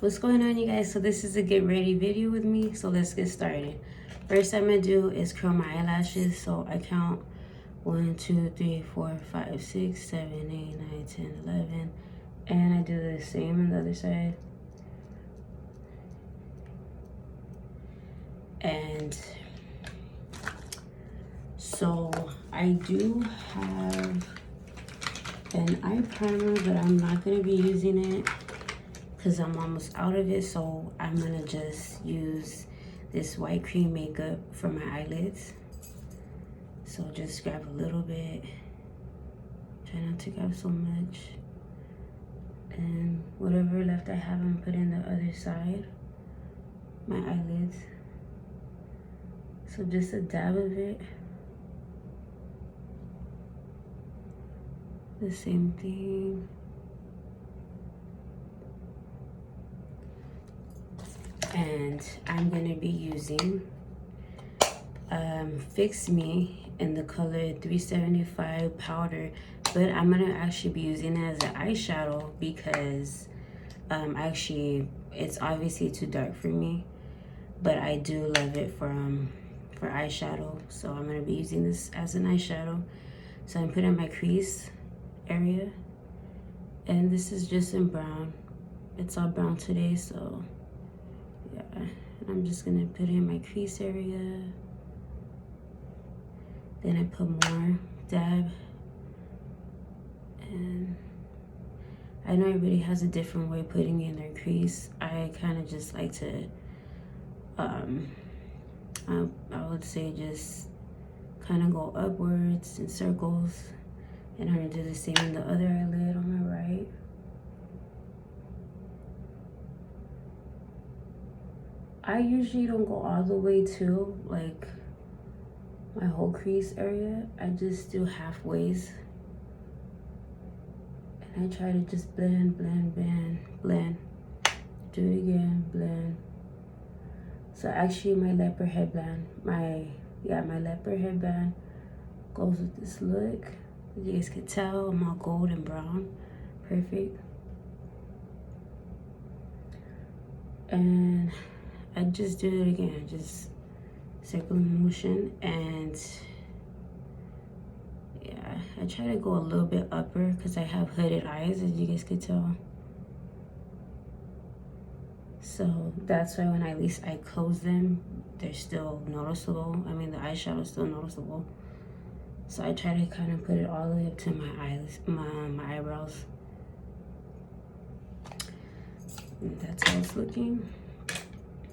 What's going on, you guys? So this is a get ready video with me, so let's get started. First I'm gonna do is curl my eyelashes. So I count 1 2 3 4 5 6 7 8 9 10 11, and I do the same on the other side. And so I do have an eye primer, but I'm not gonna be using it because I'm almost out of it. So I'm gonna just use this white cream makeup for my eyelids. So just grab a little bit, try not to grab so much, and whatever left I have, I'm putting the other side, my eyelids. So just a dab of it. The same thing. And I'm gonna be using Fix Me in the color 375 powder, but I'm gonna actually be using it as an eyeshadow because actually it's obviously too dark for me, but I do love it for eyeshadow. So I'm gonna be using this as an eyeshadow. So I'm putting my crease area, and this is just in brown. It's all brown today, so yeah. And I'm just gonna put in my crease area. Then I put more dab. And I know everybody has a different way of putting in their crease. I kind of just like to, I would say just kind of go upwards in circles. And I'm gonna do the same on the other eyelid on my right. I usually don't go all the way to like my whole crease area. I just do halfways. And I try to just blend, blend, blend, blend. Do it again, blend. So actually my leopard headband, my leopard headband goes with this look. As you guys can tell, I'm all gold and brown. Perfect. And I just do it again, just circular motion. And yeah, I try to go a little bit upper because I have hooded eyes, as you guys can tell. So that's why when at least I close them, they're still noticeable. I mean, the eyeshadow is still noticeable. So I try to kind of put it all the way up to my eyes, my eyebrows. And that's how it's looking.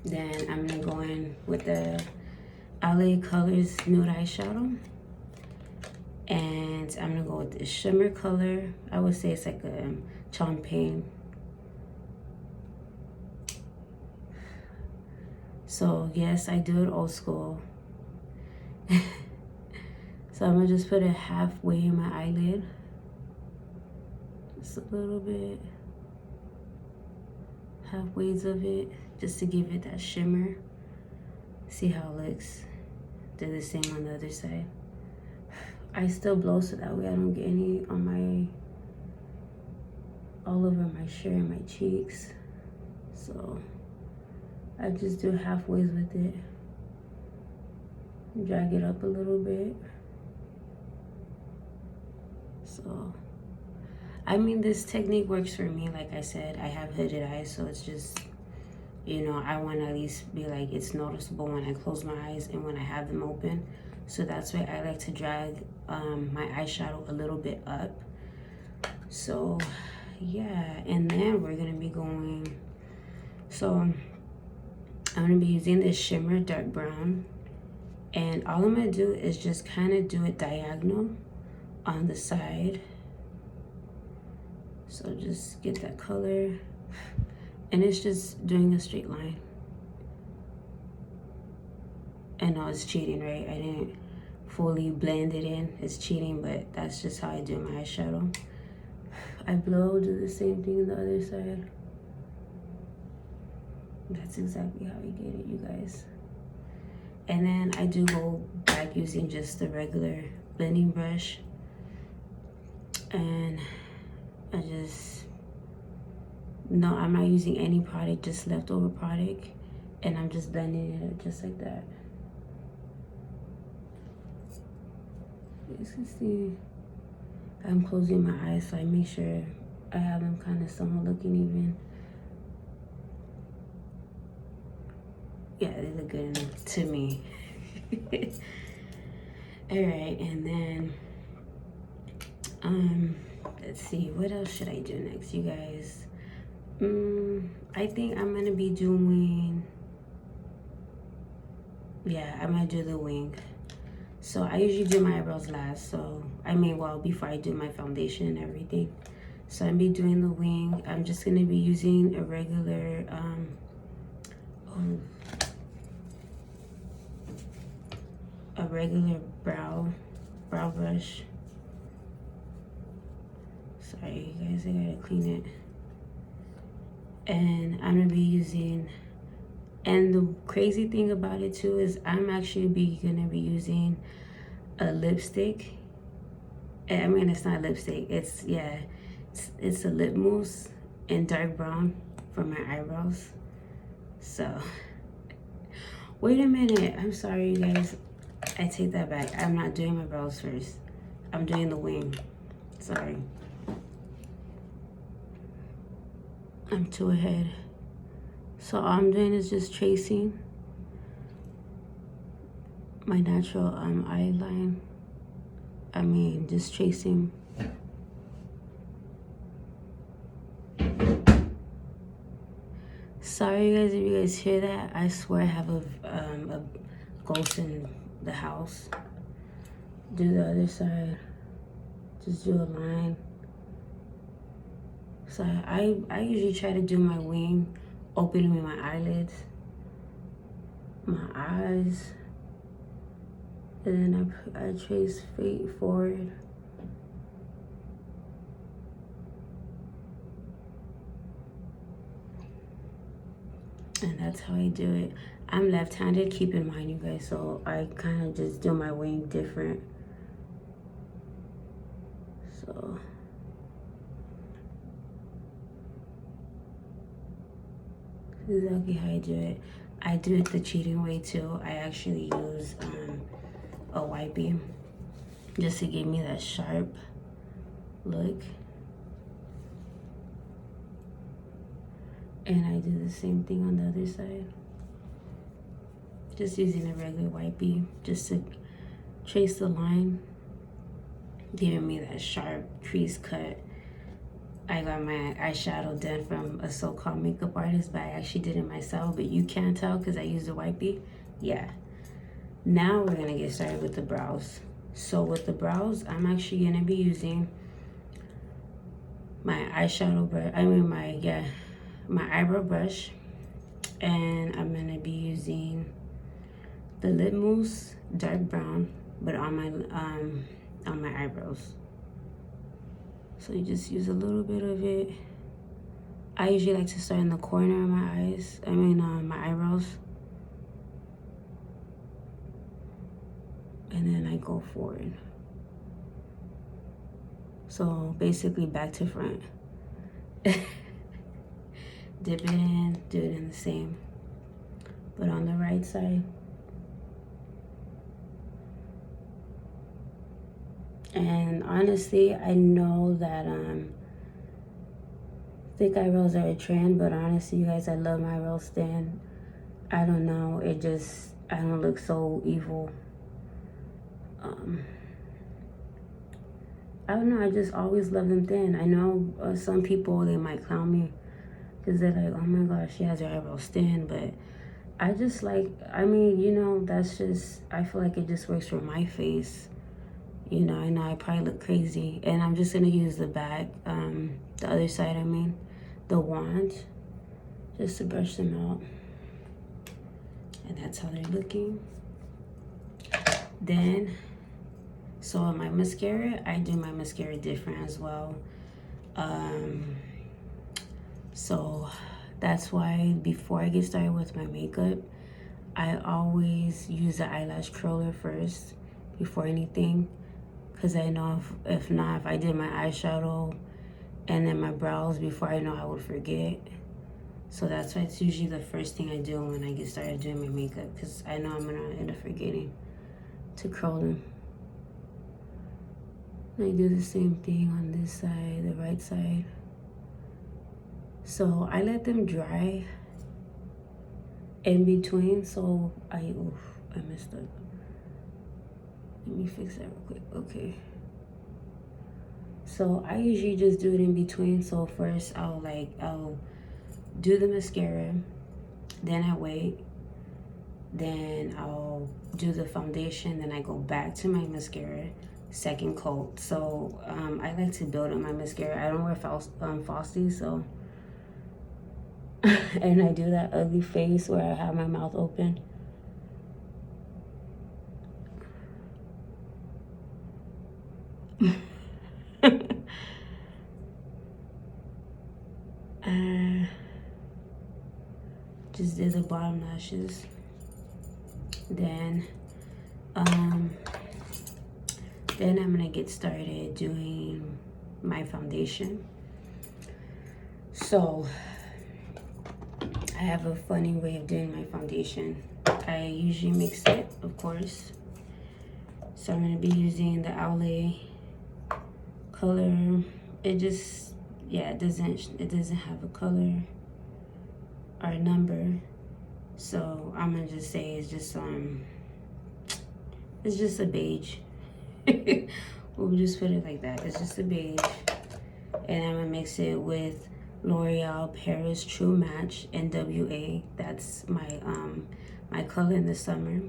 Then I'm gonna go in with the LA Colors Nude Eyeshadow. And I'm gonna go with the shimmer color. I would say it's like a champagne. So yes, I do it old school. So I'm gonna just put it halfway in my eyelid. Just a little bit. Halfways of it, just to give it that shimmer. See how it looks. Do the same on the other side. I still blow so that way I don't get any on my, all over my shirt and my cheeks. So I just do halfways with it. Drag it up a little bit. So, I mean, this technique works for me. Like I said, I have hooded eyes, so it's just, you know, I want to at least be like, it's noticeable when I close my eyes and when I have them open. So that's why I like to drag my eyeshadow a little bit up. So yeah, and then we're gonna be going, so I'm gonna be using this shimmer dark brown, and all I'm gonna do is just kind of do it diagonal on the side. So just get that color, and it's just doing a straight line. I know it's cheating, right? I didn't fully blend it in. It's cheating, but that's just how I do my eyeshadow. I blow, do the same thing on the other side. That's exactly how I get it, you guys. And then I do go back using just the regular blending brush. And I just No, I'm not using any product, just leftover product, and I'm just blending it just like that. You can see I'm closing my eyes so I make sure I have them kind of somewhat looking even. Yeah, they look good enough to me. All right, and then let's see, what else should I do next, you guys? I think I'm gonna be doing, yeah, I'm gonna do the wing. So I usually do my eyebrows last, so I mean, well, before I do my foundation and everything. So I'm be doing the wing. I'm just gonna be using a regular brow brush. Sorry, you guys, I gotta clean it. And I'm gonna be using, and the crazy thing about it too is I'm actually gonna be using a lipstick. I mean, it's not lipstick. It's, yeah, it's a lip mousse in dark brown for my eyebrows. So, wait a minute. I'm sorry, you guys. I take that back. I'm not doing my brows first. I'm doing the wing. Sorry. I'm too ahead. So all I'm doing is just tracing my natural eye line. I mean, just tracing. Sorry, you guys, if you guys hear that. I swear I have a ghost in the house. Do the other side. Just do a line. So I usually try to do my wing, opening my eyelids, my eyes, and then I trace feet forward. And that's how I do it. I'm left-handed, keep in mind, you guys, so I kind of just do my wing different. So this is exactly how I do it. I do it the cheating way too. I actually use a wipey just to give me that sharp look. And I do the same thing on the other side. Just using a regular wipey just to trace the line, giving me that sharp crease cut. I got my eyeshadow done from a so-called makeup artist, but I actually did it myself, but you can't tell because I used a wipey. Yeah. Now we're gonna get started with the brows. So with the brows, I'm actually gonna be using my eyeshadow brush, my eyebrow brush, and I'm gonna be using the lip mousse, dark brown, but on my eyebrows. So you just use a little bit of it. I usually like to start in the corner of my eyes. My eyebrows. And then I go forward. So basically back to front. Dip it in, do it in the same. But on the right side. And honestly, I know that thick eyebrows are a trend, but honestly, you guys, I love my eyebrows thin. I don't know, I don't look so evil. I don't know, I just always love them thin. I know some people, they might clown me because they're like, oh my gosh, she has her eyebrows thin, but I just like, that's just, I feel like it just works for my face. I know I probably look crazy. And I'm just gonna use the back, the other side, the wand, just to brush them out. And that's how they're looking. Then, so my mascara, I do my mascara different as well. So that's why before I get started with my makeup, I always use the eyelash curler first before anything. Because I know if I did my eyeshadow and then my brows before I know I would forget. So that's why it's usually the first thing I do when I get started doing my makeup, because I know I'm gonna end up forgetting to curl them. I do the same thing on this side, the right side. So I let them dry in between. So I messed up. Let me fix that real quick. Okay. So I usually just do it in between. So first I'll do the mascara, then I wait, then I'll do the foundation, then I go back to my mascara, second coat. So I like to build up my mascara. I don't wear Falsies, so and I do that ugly face where I have my mouth open. Just did the bottom lashes. Then I'm gonna get started doing my foundation. So I have a funny way of doing my foundation. I usually mix it, of course. So I'm gonna be using the Olay color. It just, yeah, it doesn't have a color or a number. So I'm gonna just say it's just a beige. We'll just put it like that. It's just a beige. And I'm gonna mix it with L'Oreal Paris True Match NWA. That's my my color in the summer.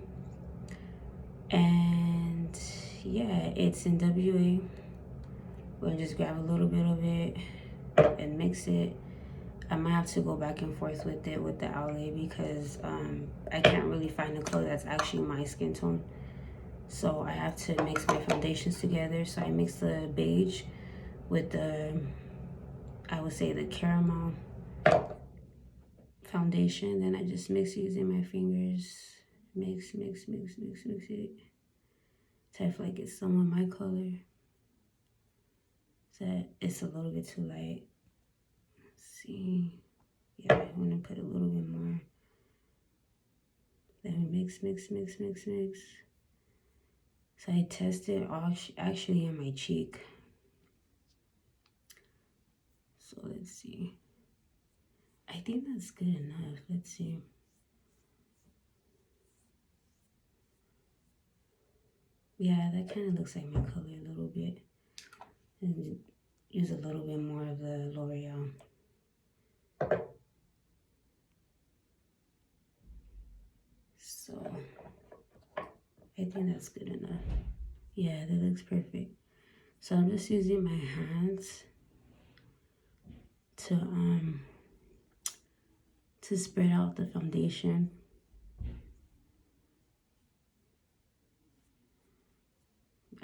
And yeah, it's NWA. We'll just grab a little bit of it and mix it. I might have to go back and forth with it with the Olay because I can't really find a color that's actually my skin tone. So I have to mix my foundations together. So I mix the beige with the, I would say, the caramel foundation. Then I just mix using my fingers. Mix it. So I feel like it's some of my color. So it's a little bit too light. Let's see. Yeah, I want to put a little bit more. Then mix. So I test it actually on my cheek. So let's see. I think that's good enough. Let's see. Yeah, that kind of looks like my color a little bit. And use a little bit more of the L'Oreal. So I think that's good enough. Yeah, that looks perfect. So I'm just using my hands to spread out the foundation.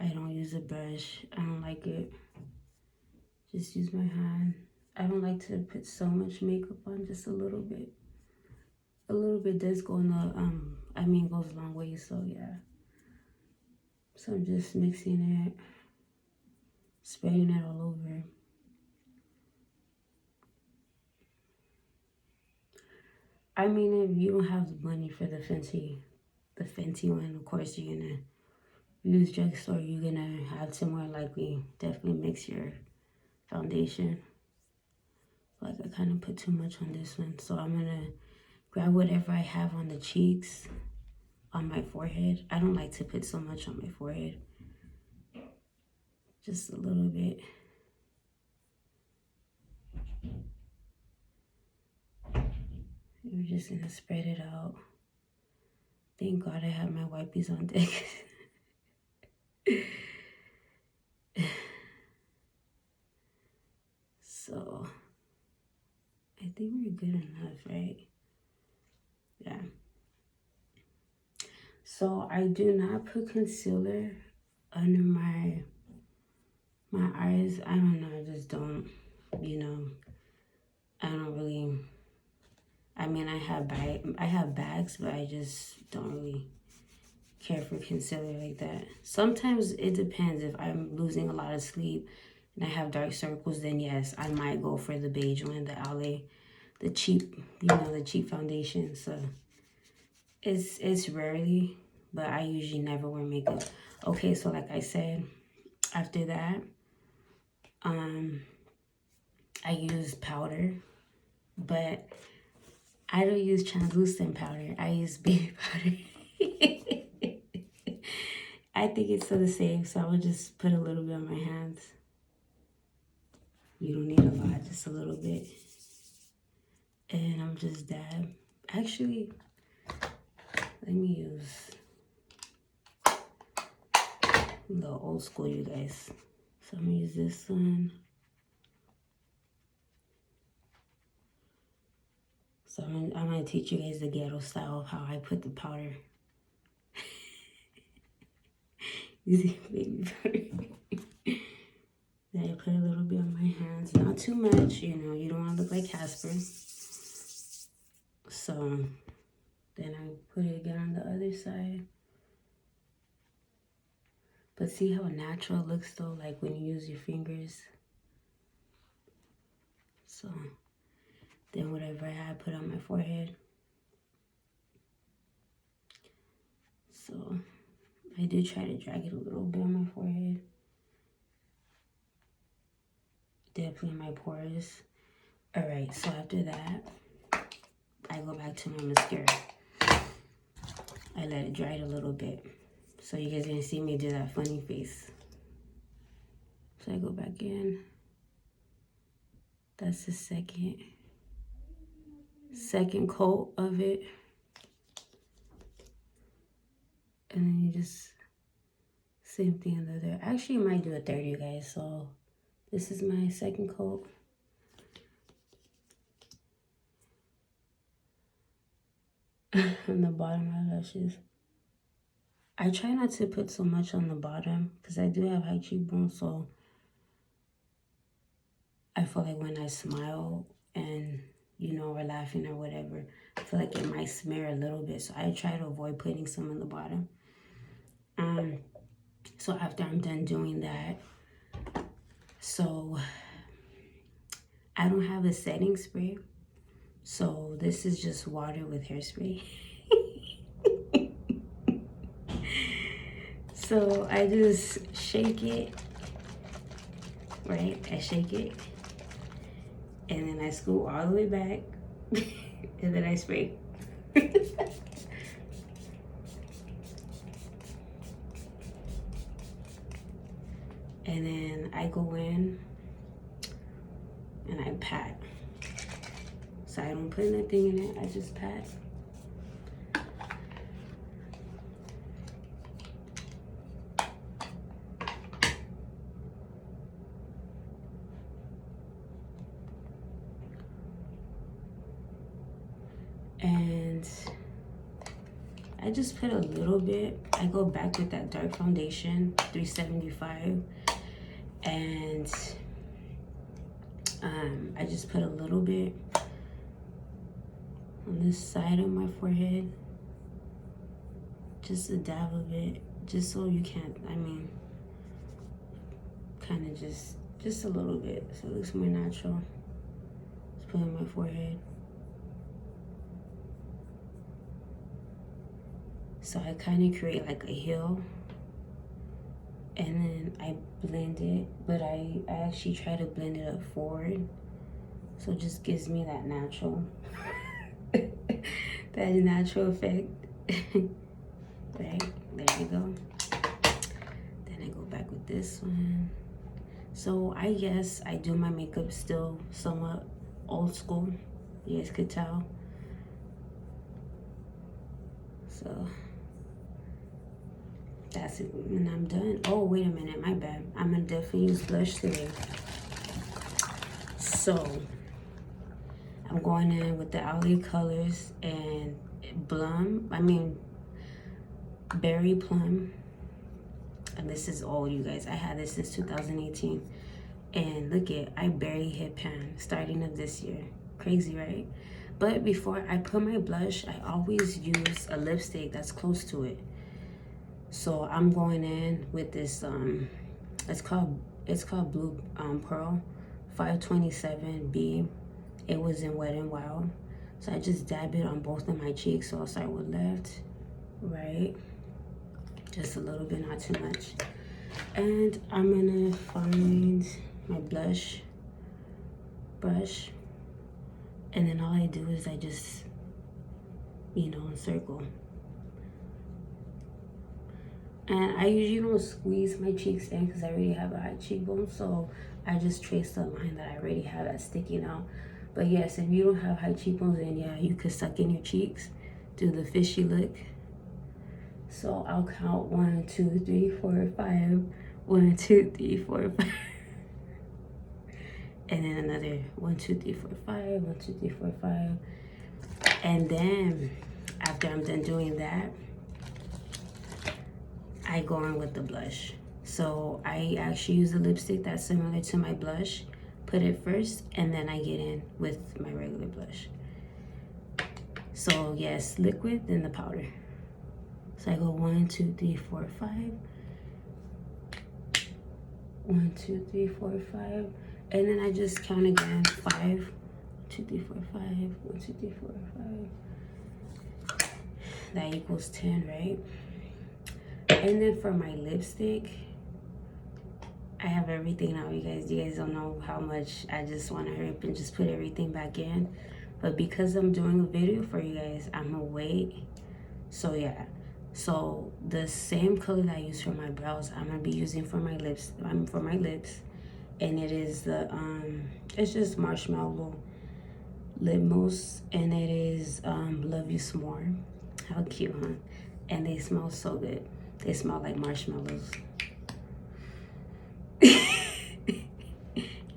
I don't use a brush. I don't like it. Just use my hand. I don't like to put so much makeup on, just a little bit. A little bit does go in the, goes a long way, so yeah. So I'm just mixing it, spreading it all over. I mean, if you don't have the money for the Fenty one, of course you're gonna use drugstore. You're gonna have to more likely definitely mix your foundation. Like I kind of put too much on this one, so I'm gonna grab whatever I have on the cheeks, on my forehead. I don't like to put so much on my forehead. Just a little bit. We're just gonna spread it out. Thank God I have my wipes on deck. So I think we're good enough, right? Yeah. So I do not put concealer under my eyes. I don't know, I just don't, I don't really, I have bags, but I just don't really care for concealer like that. Sometimes it depends if I'm losing a lot of sleep and I have dark circles, then yes, I might go for the beige one, the Olay, the cheap, the cheap foundation. So it's rarely, but I usually never wear makeup. Okay, so like I said, after that, I use powder, but I don't use translucent powder. I use baby powder. I think it's still the same, so I would just put a little bit on my hands. You don't need a lot, just a little bit. And I'm just dab. Actually, let me use the old school, you guys. So I'm gonna use this one. So I'm gonna teach you guys the ghetto style of how I put the powder. Using baby powder. Then I put a little bit on my hands, not too much, you don't want to look like Casper. So then I put it again on the other side. But see how natural it looks though, like when you use your fingers. So then whatever I had put on my forehead. So I do try to drag it a little bit on my forehead. Definitely my pores. Alright, so after that, I go back to my mascara. I let it dry a little bit. So you guys gonna see me do that funny face. So I go back in. That's the second coat of it. And then you just, same thing on the other. Actually, you might do a third, you guys. So this is my second coat. On the bottom eyelashes. I try not to put so much on the bottom because I do have high cheekbones, so I feel like when I smile and, we're laughing or whatever, I feel like it might smear a little bit, so I try to avoid putting some on the bottom. So after I'm done doing that, so I don't have a setting spray, so this is just water with hairspray. So I just shake it, right? I shake it, and then I scoot all the way back, and then I spray. And then I go in and I pat. So I don't put nothing in it, I just pat. And I just put a little bit. I go back with that dark foundation, 375. And I just put a little bit on this side of my forehead. Just a dab of it, just so you can't, kind of just a little bit, so it looks more natural. Just put it on my forehead. So I kind of create like a hill, and then I blend it, but I actually try to blend it up forward, so it just gives me that natural, that natural effect. Right, there you go. Then I go back with this one. So I guess I do my makeup still somewhat old school, you guys could tell. So that's it, and I'm done. Oh, wait a minute, my bad. I'm gonna definitely use blush today. So I'm going in with the Olay Colors and Berry Plum. And this is old, you guys. I had this since 2018. And look I barely hit pan starting of this year. Crazy, right? But before I put my blush, I always use a lipstick that's close to it. So I'm going in with this, it's called It's called Blue Pearl 527B. It was in Wet n Wild. So I just dab it on both of my cheeks. So I'll start with left, right, just a little bit, not too much. And I'm gonna find my blush brush, and then all I do is I just, you know, encircle. And I usually don't squeeze my cheeks in because I already have a high cheekbone, so I just trace the line that I already have that's sticking out. But yes, if you don't have high cheekbones, then yeah, you could suck in your cheeks, do the fishy look. So I'll count 1, 2, 3, 4, 5. 1, 2, 3, 4, 5. And then another 1, 2, 3, 4, 5. 1, 2, 3, 4, 5. And then after I'm done doing that, I go in with the blush. So I actually use a lipstick that's similar to my blush, put it first, and then I get in with my regular blush. So yes, liquid, then the powder. So I go 1, 2, 3, 4, 5. 1, 2, 3, 4, 5. And then I just count again. 5, 2, 3, 4, 5. 1, 2, 3, 4, 5. That equals 10, right? And then for my lipstick, I have everything out, you guys. You guys don't know how much I just want to hurry up and just put everything back in. But because I'm doing a video for you guys, I'm gonna wait. So yeah. So the same color that I use for my brows, I'm gonna be using for my lips. And it is the it's just Marshmallow Lip Mousse, and it is Love You Some More. How cute, huh? And they smell so good. They smell like marshmallows.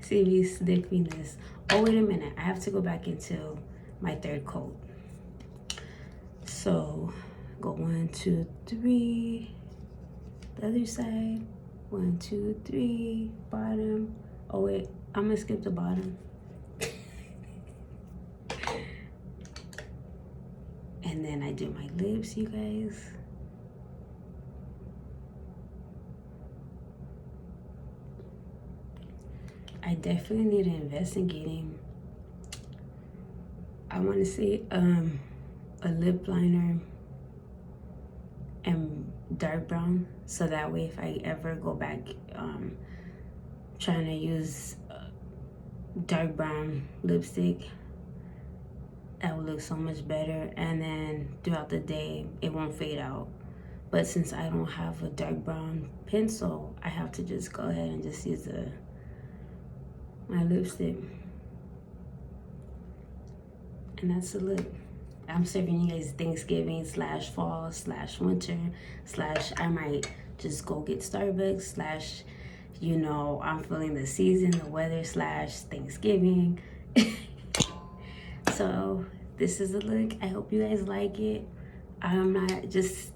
See me sniffing this. Oh, wait a minute. I have to go back into my third coat. So go 1, 2, 3. The other side. 1, 2, 3. Bottom. Oh wait, I'm gonna skip the bottom. And then I do my lips, you guys. I definitely need to invest in getting, I want to say a lip liner and dark brown, so that way if I ever go back trying to use dark brown lipstick, that will look so much better, and then throughout the day it won't fade out. But since I don't have a dark brown pencil, I have to just go ahead and just use my lipstick. And that's the look. I'm serving you guys Thanksgiving / fall / winter / I might just go get Starbucks / you know, I'm feeling the season, the weather / Thanksgiving. So this is the look. I hope you guys like it. I'm not, just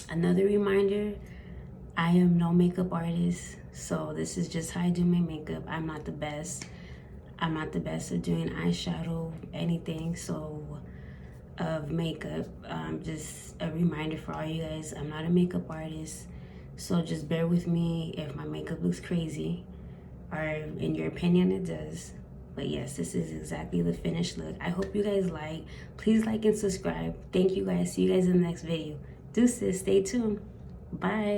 another reminder, I am no makeup artist. So this is just how I do my makeup. I'm not the best. I'm not the best at doing eyeshadow, anything, so of makeup. Just a reminder for all you guys, I'm not a makeup artist. So just bear with me if my makeup looks crazy, or in your opinion it does. But yes, this is exactly the finished look. I hope you guys like. Please like and subscribe. Thank you guys. See you guys in the next video. Deuces, stay tuned. Bye.